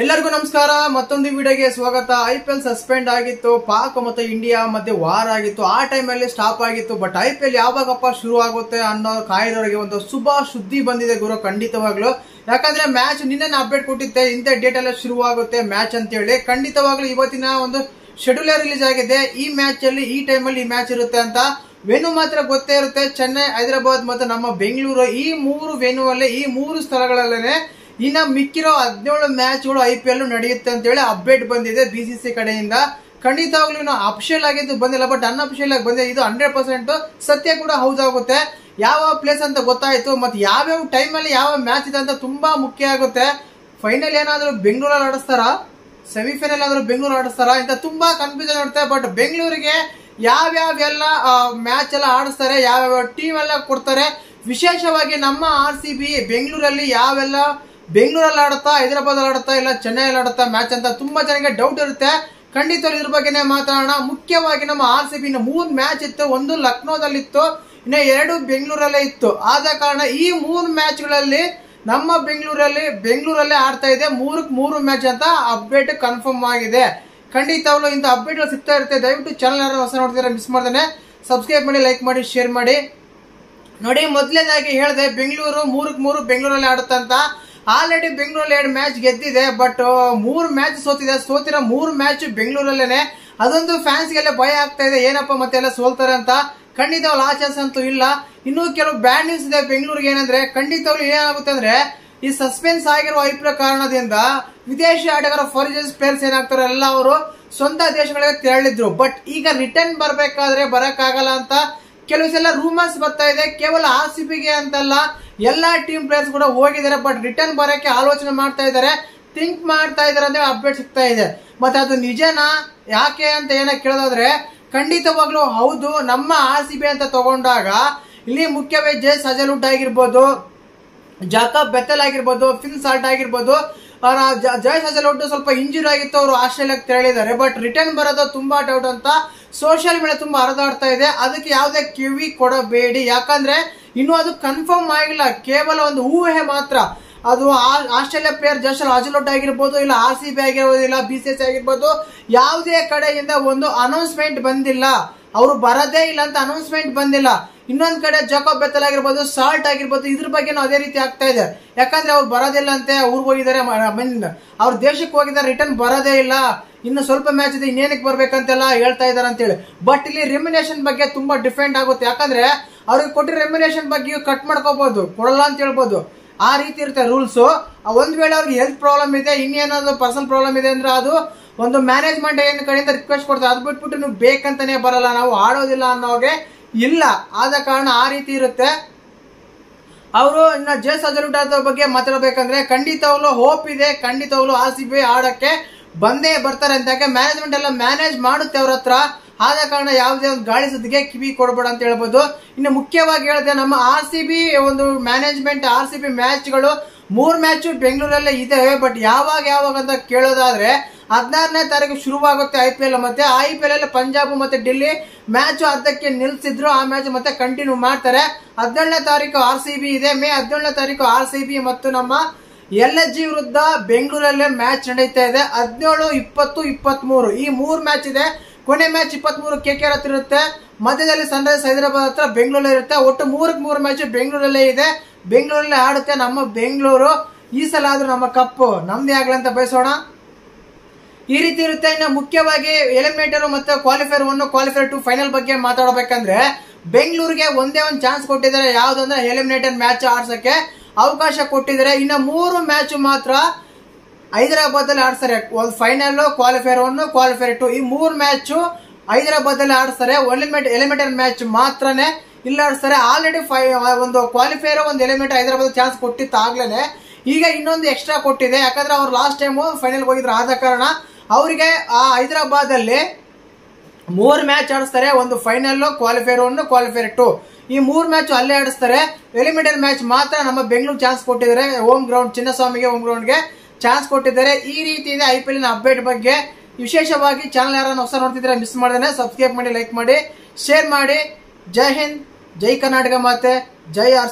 ಎಲ್ಲರಿಗೂ ನಮಸ್ಕಾರ. ಮತ್ತೊಂದು ವಿಡಿಯೋಗೆ ಸ್ವಾಗತ. IPL ಸಸ್ಪೆಂಡ್ ಆಗಿತ್ತು, ಪಾಕ್ ಮತ್ತು ಇಂಡಿಯಾ ಮಧ್ಯೆ ವಾರ್ ಆಗಿತ್ತು. ಆ ಟೈಮಲ್ಲಿ ಸ್ಟಾಪ್ ಆಗಿತ್ತು. ಬಟ್ IPL ಯಾವಾಗಪ್ಪ ಶುರು ಆಗುತ್ತೆ ಅನ್ನೋ ಕಾಯ್ದವರಿಗೆ ಒಂದು ಶುಭ ಸುದ್ದಿ ಬಂದಿದೆ ಗುರು, ಖಂಡಿತವಾಗ್ಲು. ಯಾಕಂದ್ರೆ ಮ್ಯಾಚ್ ನಿನ್ನೆ ಅಪ್ಡೇಟ್ ಕೊಟ್ಟಿದ್ದೆ, ಇಂಥ ಡೇಟ್ ಎಲ್ಲ ಶುರು ಆಗುತ್ತೆ ಮ್ಯಾಚ್ ಅಂತ ಹೇಳಿ. ಖಂಡಿತವಾಗ್ಲು ಇವತ್ತಿನ ಒಂದು ಶೆಡ್ಯೂಲ್ ರಿಲೀಸ್ ಆಗಿದೆ. ಈ ಮ್ಯಾಚ್ ಅಲ್ಲಿ ಈ ಟೈಮಲ್ಲಿ ಈ ಮ್ಯಾಚ್ ಇರುತ್ತೆ ಅಂತ. ವೆನ್ಯೂ ಮಾತ್ರ ಗೊತ್ತೇ ಇರುತ್ತೆ, ಚೆನ್ನೈ, ಹೈದರಾಬಾದ್ ಮತ್ತು ನಮ್ಮ ಬೆಂಗಳೂರು. ಈ ಮೂರು ವೆನ್ಯೂ ಅಲ್ಲಿ, ಈ ಮೂರು ಸ್ಥಳಗಳಲ್ಲೇ ಇನ್ನ ಮಿಕ್ಕಿರೋ 17 ಮ್ಯಾಚ್ಗಳು IPL ನಡೆಯುತ್ತೆ ಅಂತ ಹೇಳಿ ಅಪ್ಡೇಟ್ ಬಂದಿದೆ BCCI ಕಡೆಯಿಂದ. ಖಂಡಿತವಾಗ್ಲೂ ಇನ್ನು ಅಫಿಷಿಯಲ್ ಆಗಿದ್ದು ಬಂದಿಲ್ಲ, ಬಟ್ ಅನ್ಅಫಿಷಿಯಲ್ ಆಗಿ ಬಂದಿದೆ. ಇದು 100% ಸತ್ಯ ಕೂಡ ಹೌದಾಗುತ್ತೆ. ಯಾವ ಪ್ಲೇಸ್ ಅಂತ ಗೊತ್ತಾಯ್ತು, ಮತ್ತೆ ಯಾವ್ಯಾವ ಟೈಮ್ ಅಲ್ಲಿ ಯಾವ ಮ್ಯಾಚ್ ಇದೆ ಅಂತ ತುಂಬಾ ಮುಖ್ಯ ಆಗುತ್ತೆ. ಫೈನಲ್ ಏನಾದ್ರು ಬೆಂಗಳೂರಲ್ಲಿ ಆಡಿಸ್ತಾರ, ಸೆಮಿಫೈನಲ್ ಆದ್ರೂ ಬೆಂಗಳೂರು ಆಡಿಸ್ತಾರ ಅಂತ ತುಂಬಾ ಕನ್ಫ್ಯೂಷನ್ ಇರುತ್ತೆ. ಬಟ್ ಬೆಂಗಳೂರಿಗೆ ಯಾವ್ಯಾವೆಲ್ಲ ಮ್ಯಾಚ್ ಎಲ್ಲ ಆಡಿಸ್ತಾರೆ, ಯಾವ್ಯಾವ ಟೀಮ್ ಎಲ್ಲ ಕೊಡ್ತಾರೆ. ವಿಶೇಷವಾಗಿ ನಮ್ಮ RCB ಬೆಂಗಳೂರಲ್ಲಿ ಯಾವೆಲ್ಲ ಬೆಂಗಳೂರಲ್ಲಿ ಆಡುತ್ತಾ, ಹೈದರಾಬಾದ್ ಆಡುತ್ತಾ, ಇಲ್ಲ ಚೆನ್ನೈಯಲ್ಲಿ ಆಡುತ್ತಾ ಮ್ಯಾಚ್ ಅಂತ ತುಂಬಾ ಜನಕ್ಕೆ ಡೌಟ್ ಇರುತ್ತೆ. ಖಂಡಿತ ಇದ್ರ ಬಗ್ಗೆನೇ ಮಾತಾಡೋಣ. ಮುಖ್ಯವಾಗಿ ನಮ್ಮ RCB 3 ಮ್ಯಾಚ್ ಇತ್ತು. ಒಂದು ಲಕ್ನೋದಲ್ಲಿತ್ತು, ಇನ್ನು 2 ಬೆಂಗಳೂರಲ್ಲೇ ಇತ್ತು. ಆದ ಕಾರಣ ಈ 3 ಮ್ಯಾಚ್ಗಳಲ್ಲಿ ನಮ್ಮ ಬೆಂಗಳೂರಲ್ಲೇ ಆಡ್ತಾ ಇದೆ. 3 ಮ್ಯಾಚ್ ಅಂತ ಅಪ್ಡೇಟ್ ಕನ್ಫರ್ಮ್ ಆಗಿದೆ. ಖಂಡಿತವಾಗ್ಲೂ ಇಂಥ ಅಪ್ಡೇಟ್ ಸಿಗ್ತಾ ಇರುತ್ತೆ. ದಯವಿಟ್ಟು ಚಾನಲ್ ಯಾರು ಹೊಸ ನೋಡ್ತಿದ್ರೆ ಮಿಸ್ ಮಾಡ್ದೇನೆ ಸಬ್ಸ್ಕ್ರೈಬ್ ಮಾಡಿ, ಲೈಕ್ ಮಾಡಿ, ಶೇರ್ ಮಾಡಿ. ನೋಡಿ, ಮೊದಲನೇದಾಗಿ ಹೇಳಿದೆ ಬೆಂಗಳೂರು 3 ಬೆಂಗಳೂರಲ್ಲಿ ಆಡುತ್ತಾ ಅಂತ. ಆಲ್ರೆಡಿ ಬೆಂಗಳೂರಲ್ಲಿ 2 ಮ್ಯಾಚ್ ಗೆದ್ದಿದೆ, ಬಟ್ 3 ಮ್ಯಾಚ್ ಸೋತಿದೆ. ಸೋತಿರೋ 3 ಮ್ಯಾಚ್ ಬೆಂಗಳೂರಲ್ಲೇನೆ. ಅದೊಂದು ಫ್ಯಾನ್ಸ್ಗೆಲ್ಲ ಭಯ ಆಗ್ತಾ ಇದೆ, ಏನಪ್ಪ ಮತ್ತೆ ಎಲ್ಲ ಸೋಲ್ತಾರೆ ಅಂತ. ಖಂಡಿತವಾಗ್ಲೂ ಆ ಚಾನ್ಸ್ ಅಂತೂ ಇಲ್ಲ. ಇನ್ನೂ ಕೆಲವು ಬ್ಯಾಡ್ ನ್ಯೂಸ್ ಇದೆ ಬೆಂಗಳೂರಿಗೆ. ಏನಂದ್ರೆ ಖಂಡಿತವಾಗ್ಲೂ ಏನಾಗುತ್ತೆ ಅಂದ್ರೆ, ಈ ಸಸ್ಪೆನ್ಸ್ ಆಗಿರುವ IPL ಕಾರಣದಿಂದ ವಿದೇಶಿ ಆಟಗಾರ ಫಾರಿನ್ ಪ್ಲೇಯರ್ಸ್ ಏನಾಗ್ತಾರೆ ಎಲ್ಲ ಅವರು ಸ್ವಂತ ದೇಶಗಳಿಗೆ ತೆರಳಿದ್ರು. ಬಟ್ ಈಗ ರಿಟರ್ನ್ ಬರ್ಬೇಕಾದ್ರೆ ಬರಕ್ಕಾಗಲ್ಲ ಅಂತ ಕೆಲವು ರೂಮರ್ಸ್ ಬರ್ತಾ ಇದೆ. ಕೇವಲ RCBಗೆ ಅಂತಲ್ಲ, ಎಲ್ಲಾ ಟೀಮ್ ಪ್ಲೇಯರ್ಸ್ ಕೂಡ ಹೋಗಿದ್ದಾರೆ. ಬಟ್ ರಿಟರ್ನ್ ಬರಕ್ಕೆ ಆಲೋಚನೆ ಮಾಡ್ತಾ ಇದ್ದಾರೆ, ಥಿಂಕ್ ಮಾಡ್ತಾ ಇದಾರೆ ಅಂತ ಅಪ್ಡೇಟ್ ಸಿಗ್ತಾ ಇದೆ. ಮತ್ತೆ ಅದು ನಿಜನಾ ಯಾಕೆ ಅಂತ ಕೇಳೋದಾದ್ರೆ ಖಂಡಿತವಾಗ್ಲೂ ಹೌದು. ನಮ್ಮ RCB ಅಂತ ತಗೊಂಡಾಗ ಇಲ್ಲಿ ಮುಖ್ಯವಾಗಿ ಜೇಸ್ ಹಜಲ್ವುಡ್ ಆಗಿರ್ಬೋದು, ಜಾಕಬ್ ಬೆಥೆಲ್ ಆಗಿರ್ಬೋದು, ಫಿನ್ ಸಾಲ್ಟ್ ಆಗಿರ್ಬೋದು. ಜಯಸ್ ಹಜಲ್ವುಡ್ ಸ್ವಲ್ಪ ಇಂಜುರಿ ಆಗಿತ್ತು, ಅವರು ಆಸ್ಟ್ರೇಲಿಯಾಕ್ಕೆ ತೆರಳಿದ್ದಾರೆ. ಬಟ್ ರಿಟರ್ನ್ ಬರೋದು ತುಂಬಾ ಡೌಟ್ ಅಂತ ಸೋಷಿಯಲ್ ಮೀಡಿಯಾ ತುಂಬಾ ಹರಿದಾಡ್ತಾ ಇದೆ. ಅದಕ್ಕೆ ಯಾವುದೇ ಕಿವಿ ಕೊಡಬೇಡಿ, ಯಾಕಂದ್ರೆ ಇನ್ನೂ ಅದು ಕನ್ಫರ್ಮ್ ಆಗಿಲ್ಲ, ಕೇವಲ ಒಂದು ಊಹೆ ಮಾತ್ರ. ಅದು ಆಸ್ಟ್ರೇಲಿಯಾ ಪ್ಲೇಯರ್ ಜಯಸ್ ಹಜಲ್ವುಡ್ ಆಗಿರ್ಬೋದು, ಇಲ್ಲ RCB ಆಗಿರ್ಬೋದು, ಇಲ್ಲ BCCI ಆಗಿರ್ಬೋದು, ಯಾವುದೇ ಕಡೆಯಿಂದ ಒಂದು ಅನೌನ್ಸ್ಮೆಂಟ್ ಬಂದಿಲ್ಲ. ಅವರು ಬರದೇ ಇಲ್ಲ ಅಂತ ಅನೌನ್ಸ್ಮೆಂಟ್ ಬಂದಿಲ್ಲ. ಇನ್ನೊಂದ್ ಕಡೆ ಜಾಕಬ್ ಬೆಥೆಲ್ ಆಗಿರ್ಬೋದು, ಸಾಲ್ಟ್ ಆಗಿರ್ಬೋದು, ಇದ್ರ ಬಗ್ಗೆನೂ ಅದೇ ರೀತಿ ಆಗ್ತಾ ಇದೆ. ಯಾಕಂದ್ರೆ ಅವ್ರು ಬರೋದಿಲ್ಲ ಅಂತೆ, ಊರಿಗೆ ಹೋಗಿದ್ದಾರೆ, ಅವ್ರ ದೇಶಕ್ಕೆ ಹೋಗಿದ್ದಾರೆ, ರಿಟರ್ನ್ ಬರೋದೇ ಇಲ್ಲ, ಇನ್ನು ಸ್ವಲ್ಪ ಮ್ಯಾಚ್ ಇದೆ, ಇನ್ನೇನಕ್ಕೆ ಬರ್ಬೇಕಂತೆಲ್ಲ ಹೇಳ್ತಾ ಇದಾರೆ ಅಂತ ಹೇಳಿ. ಬಟ್ ಇಲ್ಲಿ ರೆಮ್ಯುನೇಷನ್ ಬಗ್ಗೆ ತುಂಬಾ ಡಿಫೆಂಡ್ ಆಗುತ್ತೆ. ಯಾಕಂದ್ರೆ ಅವ್ರಿಗೆ ಕೊಟ್ಟಿರೋ ರೆಮ್ಯುನೇಷನ್ ಬಗ್ಗೆ ಕಟ್ ಮಾಡ್ಕೋಬಹುದು, ಕೊಡಲ್ಲ ಅಂತ ಹೇಳ್ಬೋದು. ಆ ರೀತಿ ಇರುತ್ತೆ ರೂಲ್ಸ್. ಒಂದ್ ವೇಳೆ ಅವ್ರಿಗೆ ಹೆಲ್ತ್ ಪ್ರಾಬ್ಲಮ್ ಇದೆ, ಇನ್ನೇನಾದ್ರು ಪರ್ಸನಲ್ ಪ್ರಾಬ್ಲಮ್ ಇದೆ ಅಂದ್ರೆ ಅದು ಒಂದು ಮ್ಯಾನೇಜ್ಮೆಂಟ್ ಕಡೆಯಿಂದ ರಿಕ್ವೆಸ್ಟ್ ಕೊಡ್ತಾರೆ. ಅದ್ ಬಿಟ್ಬಿಟ್ಟು ನೀವು ಬೇಕಂತಾನೆ ಬರಲ್ಲ, ನಾವು ಆಡೋದಿಲ್ಲ ಅನ್ನೋಗೆ ಇಲ್ಲ. ಆದ ಕಾರಣ ಆ ರೀತಿ ಇರುತ್ತೆ. ಅವರು ಇನ್ನ ಜೇಸ್ ಹಜಲ್ವುಡ್ ಬಗ್ಗೆ ಮಾತಾಡಬೇಕಂದ್ರೆ ಖಂಡಿತವಾಗ್ಲೂ ಹೋಪ್ ಇದೆ. ಖಂಡಿತವಾಗ್ಲೂ RCB ಆಡಕ್ಕೆ ಬಂದೇ ಬರ್ತಾರೆ ಅಂತ. ಮ್ಯಾನೇಜ್ಮೆಂಟ್ ಎಲ್ಲ ಮ್ಯಾನೇಜ್ ಮಾಡುತ್ತೆ ಅವ್ರ ಹತ್ರ. ಆದ ಕಾರಣ ಯಾವುದೇ ಒಂದು ಗಾಳಿ ಸುದ್ದಿಗೆ ಕಿವಿ ಕೊಡಬೇಡ ಅಂತ ಹೇಳ್ಬೋದು. ಇನ್ನು ಮುಖ್ಯವಾಗಿ ಹೇಳಿದೆ, ನಮ್ಮ RCB ಒಂದು ಮ್ಯಾನೇಜ್ಮೆಂಟ್ RCB ಮ್ಯಾಚ್ಗಳು 3 ಮ್ಯಾಚ್ ಬೆಂಗಳೂರಲ್ಲೇ ಇದೆ. ಬಟ್ ಯಾವಾಗ ಅಂತ ಕೇಳೋದಾದ್ರೆ 16ನೇ ತಾರೀಕು ಶುರುವಾಗುತ್ತೆ IPL. ಮತ್ತೆ IPL ಅಲ್ಲಿ ಪಂಜಾಬ್ ಮತ್ತೆ ಡೆಲ್ಲಿ ಮ್ಯಾಚ್ ಅರ್ಧಕ್ಕೆ ನಿಲ್ಸಿದ್ರು, ಆ ಮ್ಯಾಚ್ ಮತ್ತೆ ಕಂಟಿನ್ಯೂ ಮಾಡ್ತಾರೆ. 17ನೇ ತಾರೀಕು RCB ಇದೆ. ಮೇ 17ನೇ ತಾರೀಕು RCB ಮತ್ತು ನಮ್ಮ LSG ವಿರುದ್ಧ ಬೆಂಗಳೂರಲ್ಲೇ ಮ್ಯಾಚ್ ನಡೀತಾ ಇದೆ. 17, 20, 23 ಈ 3 ಮ್ಯಾಚ್ ಇದೆ. ಕೊನೆ ಮ್ಯಾಚ್ 23 KKR ಹತ್ರ ಇರುತ್ತೆ. ಮಧ್ಯದಲ್ಲಿ ಸನ್ರೈಸ್ ಹೈದರಾಬಾದ್ ಹತ್ರ ಬೆಂಗಳೂರಲ್ಲೇ ಇರುತ್ತೆ. ಒಟ್ಟು 3 ಮ್ಯಾಚ್ ಬೆಂಗಳೂರಲ್ಲೇ ಇದೆ. ಬೆಂಗಳೂರಲ್ಲೇ ಆಡುತ್ತೆ ನಮ್ಮ ಬೆಂಗಳೂರು. ಈ ಸಲ ಆದ್ರೂ ನಮ್ಮ ಕಪ್ಪು ನಮ್ದೇ ಆಗ್ಲಿ ಅಂತ ಬಯಸೋಣ. ಈ ರೀತಿ ಇರುತ್ತೆ. ಇನ್ನು ಮುಖ್ಯವಾಗಿ ಎಲಿಮಿನೇಟರ್ ಮತ್ತು ಕ್ವಾಲಿಫೈರ್ 1, ಕ್ವಾಲಿಫೈರ್ 2 ಫೈನಲ್ ಬಗ್ಗೆ ಮಾತಾಡಬೇಕಂದ್ರೆ ಬೆಂಗಳೂರಿಗೆ ಒಂದೇ ಒಂದು ಚಾನ್ಸ್ ಕೊಟ್ಟಿದ್ದಾರೆ. ಯಾವ್ದಂದ್ರೆ ಎಲಿಮಿನೇಟರ್ ಮ್ಯಾಚ್ ಆಡ್ಸಕ್ಕೆ ಅವಕಾಶ ಕೊಟ್ಟಿದ್ದಾರೆ. ಇನ್ನು 3 ಮ್ಯಾಚ್ ಮಾತ್ರ ಹೈದರಾಬಾದ್ ಅಲ್ಲಿ ಆಡ್ತಾರೆ. ಒಂದು ಫೈನಲ್, ಕ್ವಾಲಿಫೈರ್ 1, ಕ್ವಾಲಿಫೈರ್ 2 ಈ 3 ಮ್ಯಾಚ್ ಹೈದರಾಬಾದ್ ಅಲ್ಲಿ ಆಡ್ತಾರೆ. ಎಲಿಮಿನೇಟರ್ ಮ್ಯಾಚ್ ಮಾತ್ರನೇ ಇಲ್ಲ ಆಡಿಸ್ತಾರೆ. ಆಲ್ರೆಡಿ ಒಂದು ಕ್ವಾಲಿಫೈರ್, ಒಂದು ಎಲಿಮಿನೇಟರ್ ಹೈದರಾಬಾದ್ ಚಾನ್ಸ್ ಕೊಟ್ಟಿತ್ತು ಆಗ್ಲೇನೆ. ಈಗ ಇನ್ನೊಂದು ಎಕ್ಸ್ಟ್ರಾ ಕೊಟ್ಟಿದೆ, ಯಾಕಂದ್ರೆ ಅವ್ರು ಲಾಸ್ಟ್ ಟೈಮ್ ಫೈನಲ್ ಹೋಗಿದ್ರು. ಆದ ಕಾರಣ ಅವರಿಗೆ ಆ ಹೈದರಾಬಾದ್ ಅಲ್ಲಿ 3 ಮ್ಯಾಚ್ ಆಡಿಸ್ತಾರೆ. ಒಂದು ಫೈನಲ್, ಕ್ವಾಲಿಫೈರ್ 1, ಕ್ವಾಲಿಫೈರ್ 2 ಈ 3 ಮ್ಯಾಚ್ ಅಲ್ಲೇ ಆಡಿಸ್ತಾರೆ. ಎಲಿಮಿನೇಟರ್ ಮ್ಯಾಚ್ ಮಾತ್ರ ನಮ್ಮ ಬೆಂಗಳೂರು ಚಾನ್ಸ್ ಕೊಟ್ಟಿದ್ದಾರೆ. ಹೋಮ್ ಗ್ರೌಂಡ್, ಚಿನ್ನಸ್ವಾಮಿಗೆ ಹೋಮ್ ಗ್ರೌಂಡ್ಗೆ ಚಾನ್ಸ್ ಕೊಟ್ಟಿದ್ದಾರೆ. ಈ ರೀತಿ ಇದೆ IPL ಅಪ್ಡೇಟ್ ಬಗ್ಗೆ. ವಿಶೇಷವಾಗಿ ಚಾನಲ್ ಯಾರನ್ನ ಹೊಸ ನೋಡ್ತಿದ್ರೆ ಮಿಸ್ ಮಾಡದೇನೆ ಸಬ್ಸ್ಕ್ರೈಬ್ ಮಾಡಿ, ಲೈಕ್ ಮಾಡಿ, ಶೇರ್ ಮಾಡಿ. ಜೈ ಹಿಂದ್, ಜೈ ಕರ್ನಾಟಕ ಮಾತೆ, ಜೈ RCB.